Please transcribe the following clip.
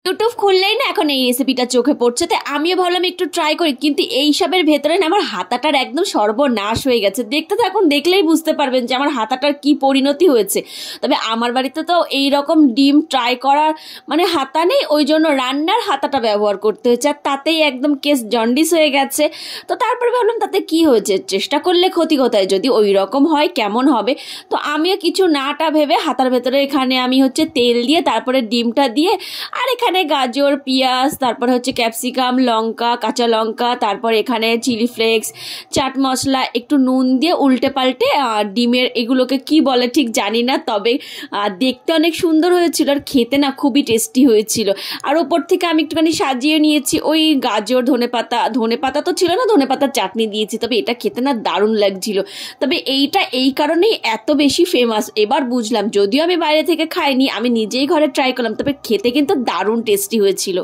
YouTube খুললেই না এখন এই রেসিপিটা চোখে পড়ছে, তাই আমিও ভাবলাম একটু ট্রাই করি। কিন্তু এইসবের ভেতরে না আমার হাতাটার একদম সর্বনাশ হয়ে গেছে। দেখতে তো এখন দেখলেই বুঝতে পারবেন যে আমার হাতাটার কি পরিণতি হয়েছে। তবে আমার বাড়িতে তো এই রকম ডিম ট্রাই করার মানে হাতা নেই, ওই জন্য রান্নার হাতাটা ব্যবহার করতে হয়েছে, আর তাতেই একদম কেস জন্ডিস হয়ে গেছে। তো তারপরে ভাবলাম তাতে কি হয়েছে, চেষ্টা করলে ক্ষতি কোথায়, যদি ওই রকম হয় কেমন হবে। তো আমিও কিছু নাটা ভেবে হাতার ভেতরে এখানে আমি তেল দিয়ে তারপরে ডিমটা দিয়ে, আর এখানে গাজর, পেঁয়াজ, তারপরে ক্যাপসিকাম, লঙ্কা, কাঁচা লঙ্কা, তারপর এখানে চিলি ফ্লেক্স, চাট মশলা, একটু নুন দিয়ে উল্টে পাল্টে ডিমের এগুলোকে কি বলে ঠিক জানি না, তবে দেখতে অনেক সুন্দর হয়েছিল আর খেতে না খুবই টেস্টি হয়েছিল। আর ওপর থেকে আমি একটুখানি সাজিয়ে নিয়েছি ওই গাজর, ধনেপাতা তো ছিল না, ধনেপাতার চাটনি দিয়েছি। তবে এটা খেতে না দারুণ লাগছিল। তবে এইটা এই কারণেই এত বেশি ফেমাস এবার বুঝলাম। যদিও আমি বাইরে থেকে খাইনি, আমি নিজেই ঘরে ট্রাই করলাম, তবে খেতে কিন্তু দারুণ টেস্টি হয়েছিল।